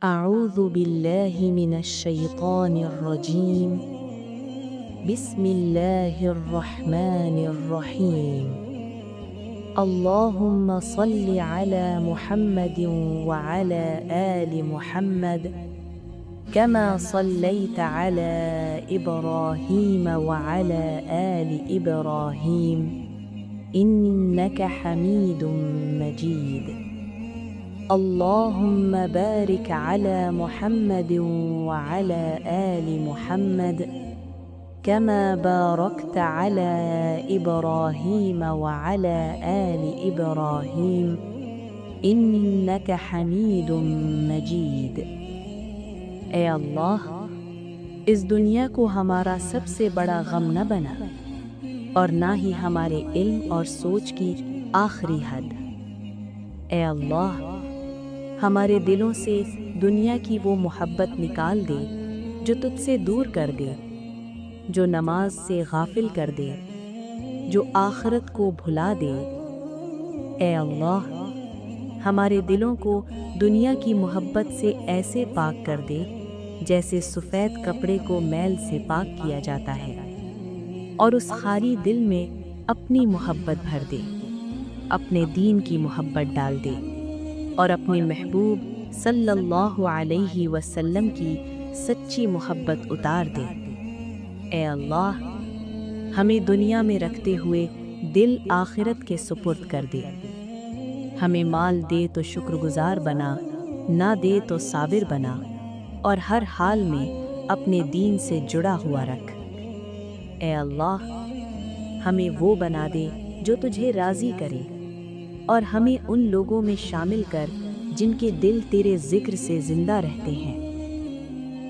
أعوذ بالله من الشيطان الرجيم. بسم الله الرحمن الرحيم. اللهم صل على محمد وعلى آل محمد كما صليت على إبراهيم وعلى آل إبراهيم إنك حميد مجيد. اللهم بارك على محمد وعلى آل محمد كما باركت على إبراهيم وعلى آل إبراهيم إنك حميد مجيد. اے اللہ، اس دنیا کو ہمارا سب سے بڑا غم نہ بنا اور نہ ہی ہمارے علم اور سوچ کی آخری حد۔ اے اللہ، ہمارے دلوں سے دنیا کی وہ محبت نکال دے جو تجھ سے دور کر دے، جو نماز سے غافل کر دے، جو آخرت کو بھلا دے۔ اے اللہ، ہمارے دلوں کو دنیا کی محبت سے ایسے پاک کر دے جیسے سفید کپڑے کو میل سے پاک کیا جاتا ہے، اور اس خالی دل میں اپنی محبت بھر دے، اپنے دین کی محبت ڈال دے اور اپنے محبوب صلی اللہ علیہ وسلم کی سچی محبت اتار دے۔ اے اللہ، ہمیں دنیا میں رکھتے ہوئے دل آخرت کے سپرد کر دے۔ ہمیں مال دے تو شکر گزار بنا، نہ دے تو صابر بنا، اور ہر حال میں اپنے دین سے جڑا ہوا رکھ۔ اے اللہ، ہمیں وہ بنا دے جو تجھے راضی کرے، اور ہمیں ان لوگوں میں شامل کر جن کے دل تیرے ذکر سے زندہ رہتے ہیں۔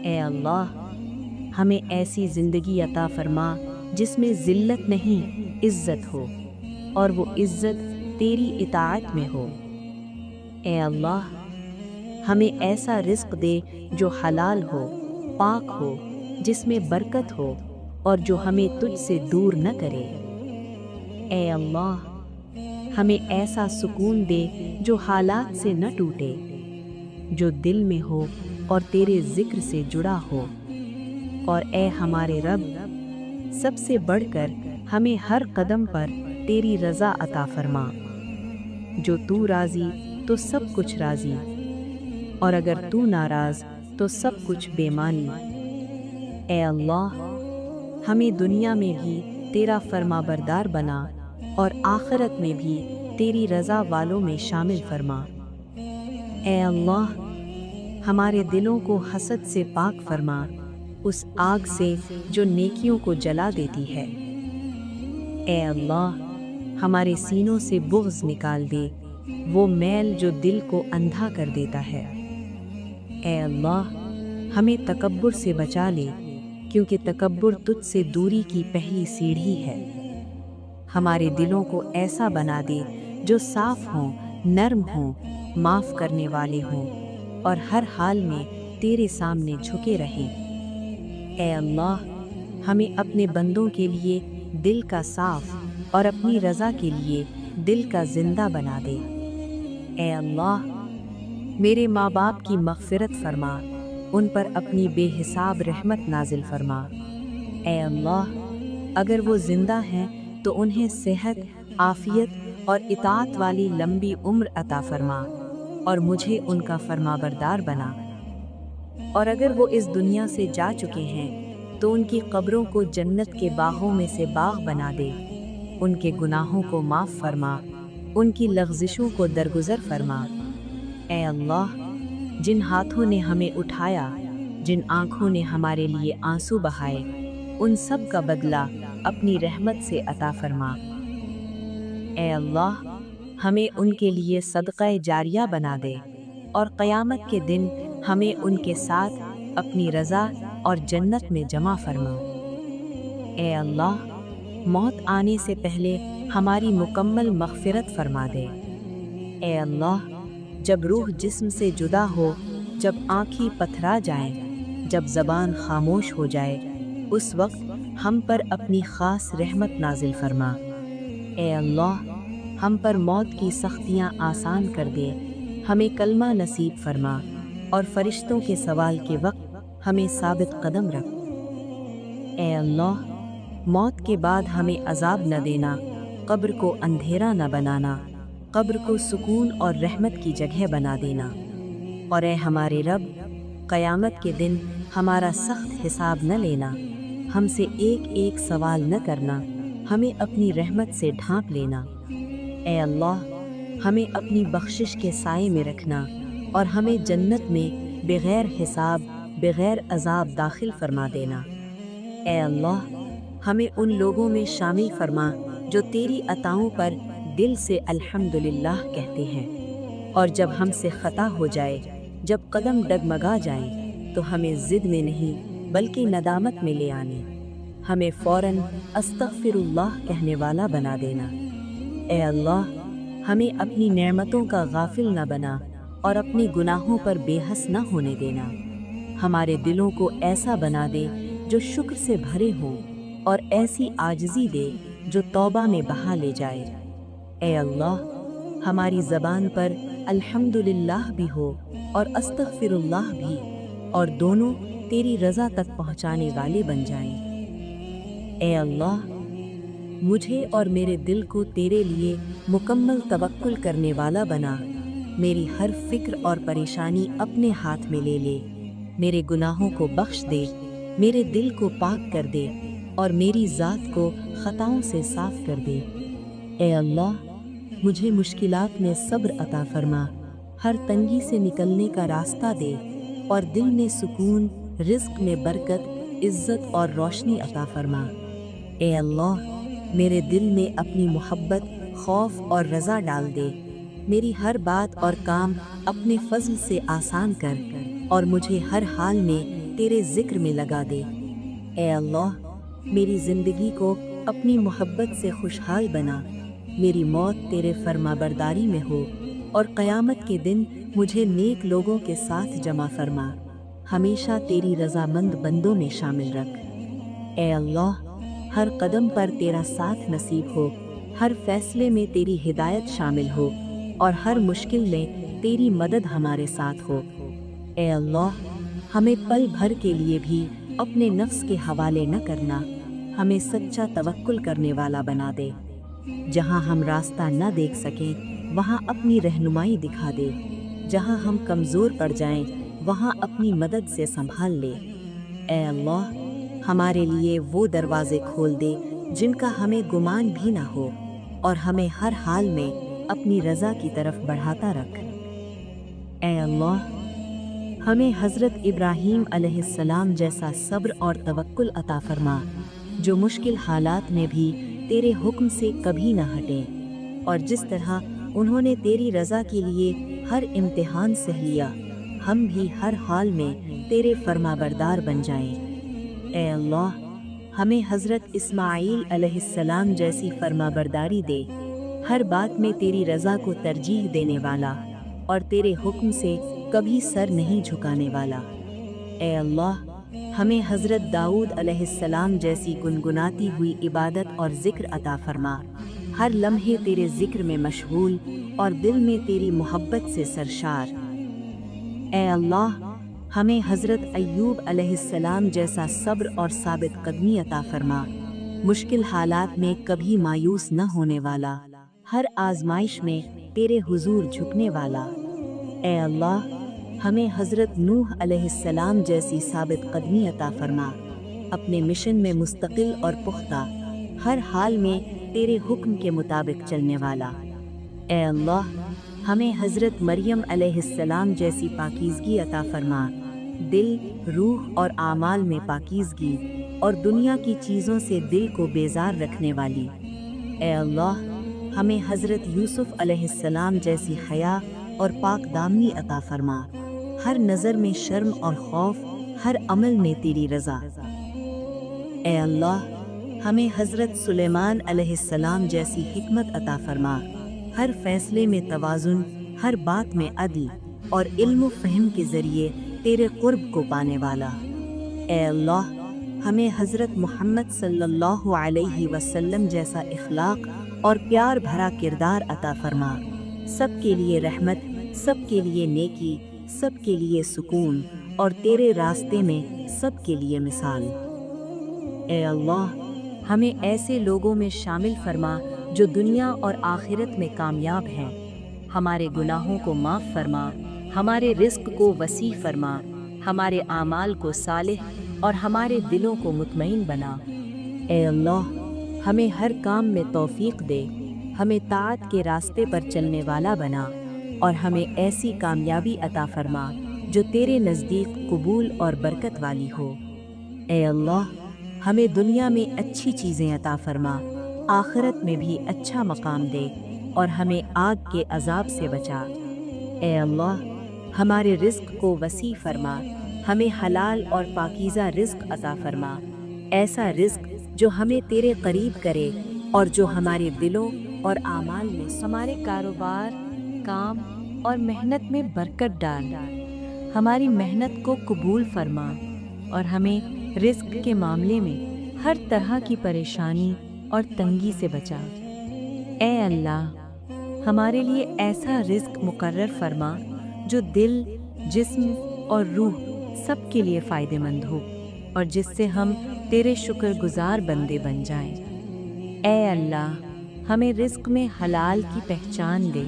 اے اللہ، ہمیں ایسی زندگی عطا فرما جس میں ذلت نہیں، عزت ہو، اور وہ عزت تیری اطاعت میں ہو۔ اے اللہ، ہمیں ایسا رزق دے جو حلال ہو، پاک ہو، جس میں برکت ہو، اور جو ہمیں تجھ سے دور نہ کرے۔ اے اللہ، ہمیں ایسا سکون دے جو حالات سے نہ ٹوٹے، جو دل میں ہو اور تیرے ذکر سے جڑا ہو۔ اور اے ہمارے رب، سب سے بڑھ کر ہمیں ہر قدم پر تیری رضا عطا فرما۔ جو تو راضی تو سب کچھ راضی، اور اگر تو ناراض تو سب کچھ بے معنی۔ اے اللہ، ہمیں دنیا میں بھی تیرا فرما بردار بنا اور آخرت میں بھی تیری رضا والوں میں شامل فرما۔ اے اللہ، ہمارے دلوں کو حسد سے پاک فرما، اس آگ سے جو نیکیوں کو جلا دیتی ہے۔ اے اللہ، ہمارے سینوں سے بغض نکال دے، وہ میل جو دل کو اندھا کر دیتا ہے۔ اے اللہ، ہمیں تکبر سے بچا لے، کیونکہ تکبر تجھ سے دوری کی پہلی سیڑھی ہے۔ ہمارے دلوں کو ایسا بنا دے جو صاف ہوں، نرم ہوں، معاف کرنے والے ہوں، اور ہر حال میں تیرے سامنے جھکے رہیں۔ اے اللہ، ہمیں اپنے بندوں کے لیے دل کا صاف اور اپنی رضا کے لیے دل کا زندہ بنا دے۔ اے اللہ، میرے ماں باپ کی مغفرت فرما، ان پر اپنی بے حساب رحمت نازل فرما۔ اے اللہ، اگر وہ زندہ ہیں تو انہیں صحت، عافیت اور اطاعت والی لمبی عمر عطا فرما، اور مجھے ان کا فرما بردار بنا۔ اور اگر وہ اس دنیا سے جا چکے ہیں تو ان کی قبروں کو جنت کے باغوں میں سے باغ بنا دے، ان کے گناہوں کو معاف فرما، ان کی لغزشوں کو درگزر فرما۔ اے اللہ، جن ہاتھوں نے ہمیں اٹھایا، جن آنکھوں نے ہمارے لیے آنسو بہائے، ان سب کا بدلہ اپنی رحمت سے عطا فرما۔ اے اللہ، ہمیں ان کے لیے صدقہ جاریہ بنا دے، اور قیامت کے دن ہمیں ان کے ساتھ اپنی رضا اور جنت میں جمع فرما۔ اے اللہ، موت آنے سے پہلے ہماری مکمل مغفرت فرما دے۔ اے اللہ، جب روح جسم سے جدا ہو، جب آنکھیں پتھرا جائیں، جب زبان خاموش ہو جائے، اس وقت ہم پر اپنی خاص رحمت نازل فرما۔ اے اللہ، ہم پر موت کی سختیاں آسان کر دے، ہمیں کلمہ نصیب فرما، اور فرشتوں کے سوال کے وقت ہمیں ثابت قدم رکھ۔ اے اللہ، موت کے بعد ہمیں عذاب نہ دینا، قبر کو اندھیرا نہ بنانا، قبر کو سکون اور رحمت کی جگہ بنا دینا۔ اور اے ہمارے رب، قیامت کے دن ہمارا سخت حساب نہ لینا، ہم سے ایک ایک سوال نہ کرنا، ہمیں اپنی رحمت سے ڈھانپ لینا۔ اے اللہ، ہمیں اپنی بخشش کے سائے میں رکھنا اور ہمیں جنت میں بغیر حساب بغیر عذاب داخل فرما دینا۔ اے اللہ، ہمیں ان لوگوں میں شامل فرما جو تیری عطاؤں پر دل سے الحمدللہ کہتے ہیں، اور جب ہم سے خطا ہو جائے، جب قدم ڈگمگا جائیں، تو ہمیں ضد میں نہیں بلکہ ندامت میں لے آنے، ہمیں فوراً استغفر اللہ کہنے والا بنا دینا۔ اے اللہ، ہمیں اپنی نعمتوں کا غافل نہ بنا اور اپنے گناہوں پر بے حس نہ ہونے دینا۔ ہمارے دلوں کو ایسا بنا دے جو شکر سے بھرے ہوں، اور ایسی عاجزی دے جو توبہ میں بہا لے جائے۔ اے اللہ، ہماری زبان پر الحمدللہ بھی ہو اور استغفر اللہ بھی، اور دونوں تیری رضا تک پہنچانے والے بن جائیں۔ اے اللہ، مجھے اور میرے دل کو تیرے لیے مکمل توکل کرنے والا بنا، میری ہر فکر اور پریشانی اپنے ہاتھ میں لے لے، میرے گناہوں کو بخش دے، میرے دل کو پاک کر دے، اور میری ذات کو خطاؤں سے صاف کر دے۔ اے اللہ، مجھے مشکلات میں صبر عطا فرما، ہر تنگی سے نکلنے کا راستہ دے، اور دل میں سکون، رزق میں برکت، عزت اور روشنی عطا فرما۔ اے اللہ، میرے دل میں اپنی محبت، خوف اور رضا ڈال دے، میری ہر بات اور کام اپنے فضل سے آسان کر، اور مجھے ہر حال میں تیرے ذکر میں لگا دے۔ اے اللہ، میری زندگی کو اپنی محبت سے خوشحال بنا، میری موت تیرے فرما برداری میں ہو، اور قیامت کے دن مجھے نیک لوگوں کے ساتھ جمع فرما، ہمیشہ تیری رضامند بندوں میں شامل رکھ۔ اے اللہ، ہر قدم پر تیرا ساتھ نصیب ہو، ہر فیصلے میں تیری ہدایت شامل ہو، اور ہر مشکل میں تیری مدد ہمارے ساتھ ہو۔ اے اللہ، ہمیں پل بھر کے لیے بھی اپنے نفس کے حوالے نہ کرنا، ہمیں سچا توکل کرنے والا بنا دے، جہاں ہم راستہ نہ دیکھ سکیں وہاں اپنی رہنمائی دکھا دے، جہاں ہم کمزور پڑ جائیں وہاں اپنی مدد سے سنبھال لے۔ اے اللہ، ہمارے لیے وہ دروازے کھول دے جن کا ہمیں گمان بھی نہ ہو، اور ہمیں ہر حال میں اپنی رضا کی طرف بڑھاتا رکھ۔ اے اللہ، ہمیں حضرت ابراہیم علیہ السلام جیسا صبر اور توکل عطا فرما، جو مشکل حالات میں بھی تیرے حکم سے کبھی نہ ہٹیں، اور جس طرح انہوں نے تیری رضا کے لیے ہر امتحان سہ لیا، ہم بھی ہر حال میں تیرے فرما بردار بن جائیں۔ اے اللہ، ہمیں حضرت اسماعیل علیہ السلام جیسی فرما برداری دے، ہر بات میں تیری رضا کو ترجیح دینے والا، اور تیرے حکم سے کبھی سر نہیں جھکانے والا۔ اے اللہ، ہمیں حضرت داؤد علیہ السلام جیسی گنگناتی ہوئی عبادت اور ذکر عطا فرما، ہر لمحے تیرے ذکر میں مشغول اور دل میں تیری محبت سے سرشار۔ اے اللہ، ہمیں حضرت ایوب علیہ السلام جیسا صبر اور ثابت قدمی عطا فرما، مشکل حالات میں کبھی مایوس نہ ہونے والا، ہر آزمائش میں تیرے حضور جھکنے والا۔ اے اللہ، ہمیں حضرت نوح علیہ السلام جیسی ثابت قدمی عطا فرما، اپنے مشن میں مستقل اور پختہ، ہر حال میں تیرے حکم کے مطابق چلنے والا۔ اے اللہ، ہمیں حضرت مریم علیہ السلام جیسی پاکیزگی عطا فرما، دل، روح اور اعمال میں پاکیزگی، اور دنیا کی چیزوں سے دل کو بیزار رکھنے والی۔ اے اللہ، ہمیں حضرت یوسف علیہ السلام جیسی حیا اور پاک دامنی عطا فرما، ہر نظر میں شرم اور خوف، ہر عمل میں تیری رضا۔ اے اللہ، ہمیں حضرت سلیمان علیہ السلام جیسی حکمت عطا فرما، ہر فیصلے میں توازن، ہر بات میں عدل، اور علم و فہم کے ذریعے تیرے قرب کو پانے والا۔ اے اللہ، ہمیں حضرت محمد صلی اللہ علیہ وسلم جیسا اخلاق اور پیار بھرا کردار عطا فرما، سب کے لیے رحمت، سب کے لیے نیکی، سب کے لیے سکون اور تیرے راستے میں سب کے لیے مثال۔ اے اللہ، ہمیں ایسے لوگوں میں شامل فرما جو دنیا اور آخرت میں کامیاب ہیں۔ ہمارے گناہوں کو معاف فرما، ہمارے رزق کو وسیع فرما، ہمارے اعمال کو صالح اور ہمارے دلوں کو مطمئن بنا۔ اے اللہ، ہمیں ہر کام میں توفیق دے، ہمیں طاعت کے راستے پر چلنے والا بنا، اور ہمیں ایسی کامیابی عطا فرما جو تیرے نزدیک قبول اور برکت والی ہو۔ اے اللہ، ہمیں دنیا میں اچھی چیزیں عطا فرما، آخرت میں بھی اچھا مقام دے، اور ہمیں آگ کے عذاب سے بچا۔ اے اللہ، ہمارے رزق کو وسیع فرما، ہمیں حلال اور پاکیزہ رزق عطا فرما، ایسا رزق جو ہمیں تیرے قریب کرے اور جو ہمارے دلوں اور اعمال میں ہمارے کاروبار، کام اور محنت میں برکت ڈال۔ ہماری محنت کو قبول فرما اور ہمیں رزق کے معاملے میں ہر طرح کی پریشانی اور تنگی سے بچا۔ اے اللہ، ہمارے لیے ایسا رزق مقرر فرما جو دل، جسم اور روح سب کے لیے فائدہ مند ہو، اور جس سے ہم تیرے شکر گزار بندے بن جائیں۔ اے اللہ، ہمیں رزق میں حلال کی پہچان دے،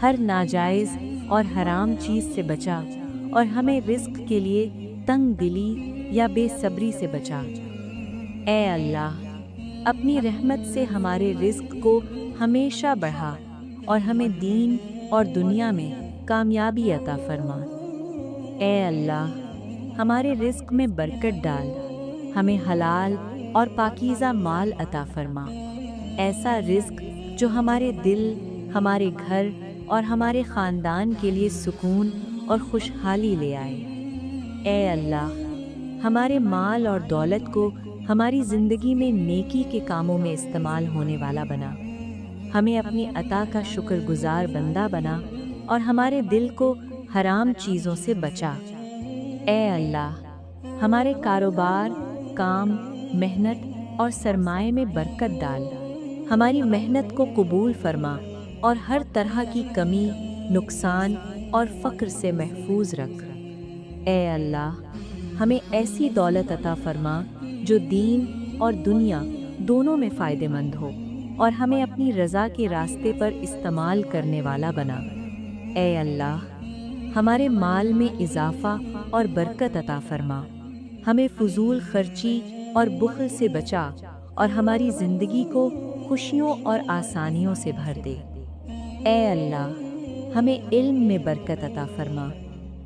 ہر ناجائز اور حرام چیز سے بچا، اور ہمیں رزق کے لیے تنگ دلی یا بے صبری سے بچا۔ اے اللہ، اپنی رحمت سے ہمارے رزق کو ہمیشہ بڑھا، اور ہمیں دین اور دنیا میں کامیابی عطا فرما۔ اے اللہ، ہمارے رزق میں برکت ڈال، ہمیں حلال اور پاکیزہ مال عطا فرما، ایسا رزق جو ہمارے دل، ہمارے گھر اور ہمارے خاندان کے لیے سکون اور خوشحالی لے آئے۔ اے اللہ، ہمارے مال اور دولت کو ہماری زندگی میں نیکی کے کاموں میں استعمال ہونے والا بنا، ہمیں اپنی عطا کا شکر گزار بندہ بنا، اور ہمارے دل کو حرام چیزوں سے بچا۔ اے اللہ، ہمارے کاروبار، کام، محنت اور سرمایہ میں برکت ڈال، ہماری محنت کو قبول فرما، اور ہر طرح کی کمی، نقصان اور فقر سے محفوظ رکھ۔ اے اللہ، ہمیں ایسی دولت عطا فرما جو دین اور دنیا دونوں میں فائدہ مند ہو، اور ہمیں اپنی رضا کے راستے پر استعمال کرنے والا بنا۔ اے اللہ، ہمارے مال میں اضافہ اور برکت عطا فرما، ہمیں فضول خرچی اور بخل سے بچا، اور ہماری زندگی کو خوشیوں اور آسانیوں سے بھر دے۔ اے اللہ، ہمیں علم میں برکت عطا فرما،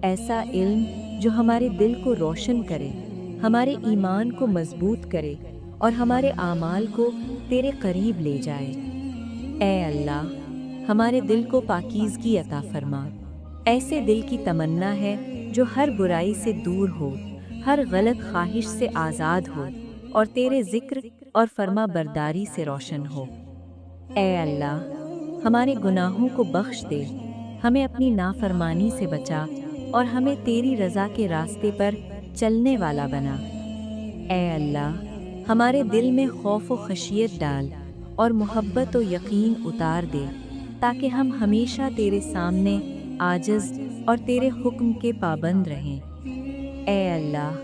ایسا علم جو ہمارے دل کو روشن کرے، ہمارے ایمان کو مضبوط کرے، اور ہمارے اعمال کو تیرے قریب لے جائے۔ اے اللہ، ہمارے دل کو پاکیزگی عطا فرما، ایسے دل کی تمنا ہے جو ہر برائی سے دور ہو، ہر غلط خواہش سے آزاد ہو، اور تیرے ذکر اور فرما برداری سے روشن ہو۔ اے اللہ، ہمارے گناہوں کو بخش دے، ہمیں اپنی نافرمانی سے بچا، اور ہمیں تیری رضا کے راستے پر چلنے والا بنا۔ اے اللہ، ہمارے دل میں خوف و خشیت ڈال، اور محبت و یقین اتار دے، تاکہ ہم ہمیشہ تیرے سامنے عاجز اور تیرے حکم کے پابند رہیں۔ اے اللہ،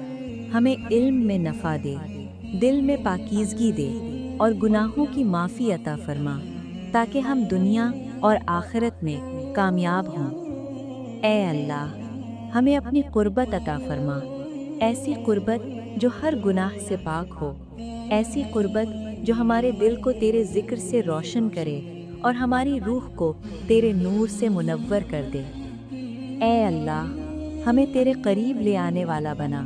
ہمیں علم میں نفع دے، دل میں پاکیزگی دے، اور گناہوں کی معافی عطا فرما، تاکہ ہم دنیا اور آخرت میں کامیاب ہوں۔ اے اللہ، ہمیں اپنی قربت عطا فرما، ایسی قربت جو ہر گناہ سے پاک ہو، ایسی قربت جو ہمارے دل کو تیرے ذکر سے روشن کرے، اور ہماری روح کو تیرے نور سے منور کر دے۔ اے اللہ، ہمیں تیرے قریب لے آنے والا بنا،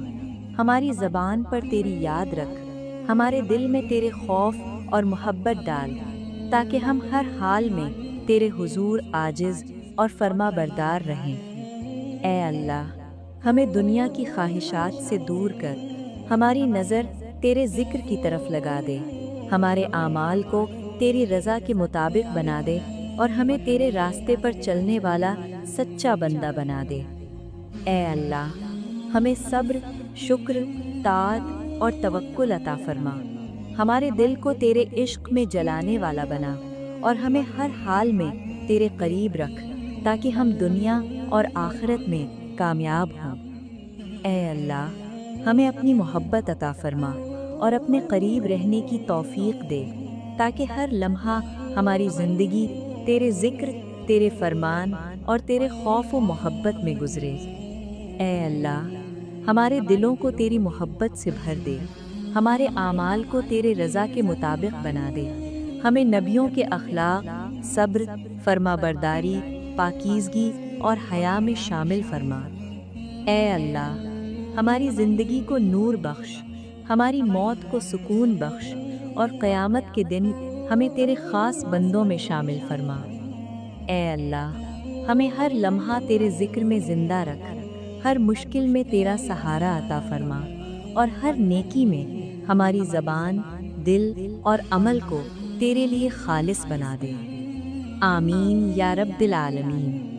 ہماری زبان پر تیری یاد رکھ، ہمارے دل میں تیرے خوف اور محبت ڈال، تاکہ ہم ہر حال میں تیرے حضور عاجز اور فرما بردار رہیں۔ اے اللہ، ہمیں دنیا کی خواہشات سے دور کر، ہماری نظر تیرے ذکر کی طرف لگا دے، ہمارے اعمال کو تیری رضا کے مطابق بنا دے، اور ہمیں تیرے راستے پر چلنے والا سچا بندہ بنا دے۔ اے اللہ، ہمیں صبر، شکر، طاعت اور توکل عطا فرما، ہمارے دل کو تیرے عشق میں جلانے والا بنا، اور ہمیں ہر حال میں تیرے قریب رکھ، تاکہ ہم دنیا اور آخرت میں کامیاب ہوں۔ اے اللہ، ہمیں اپنی محبت عطا فرما اور اپنے قریب رہنے کی توفیق دے، تاکہ ہر لمحہ ہماری زندگی تیرے ذکر، تیرے فرمان اور تیرے خوف و محبت میں گزرے۔ اے اللہ، ہمارے دلوں کو تیری محبت سے بھر دے، ہمارے اعمال کو تیرے رضا کے مطابق بنا دے، ہمیں نبیوں کے اخلاق، صبر، فرما برداری، پاکیزگی اور حیا میں شامل فرما۔ اے اللہ، ہماری زندگی کو نور بخش، ہماری موت کو سکون بخش، اور قیامت کے دن ہمیں تیرے خاص بندوں میں شامل فرما۔ اے اللہ، ہمیں ہر لمحہ تیرے ذکر میں زندہ رکھ، ہر مشکل میں تیرا سہارا عطا فرما، اور ہر نیکی میں ہماری زبان، دل اور عمل کو تیرے لیے خالص بنا دے۔ آمین یا رب العالمین۔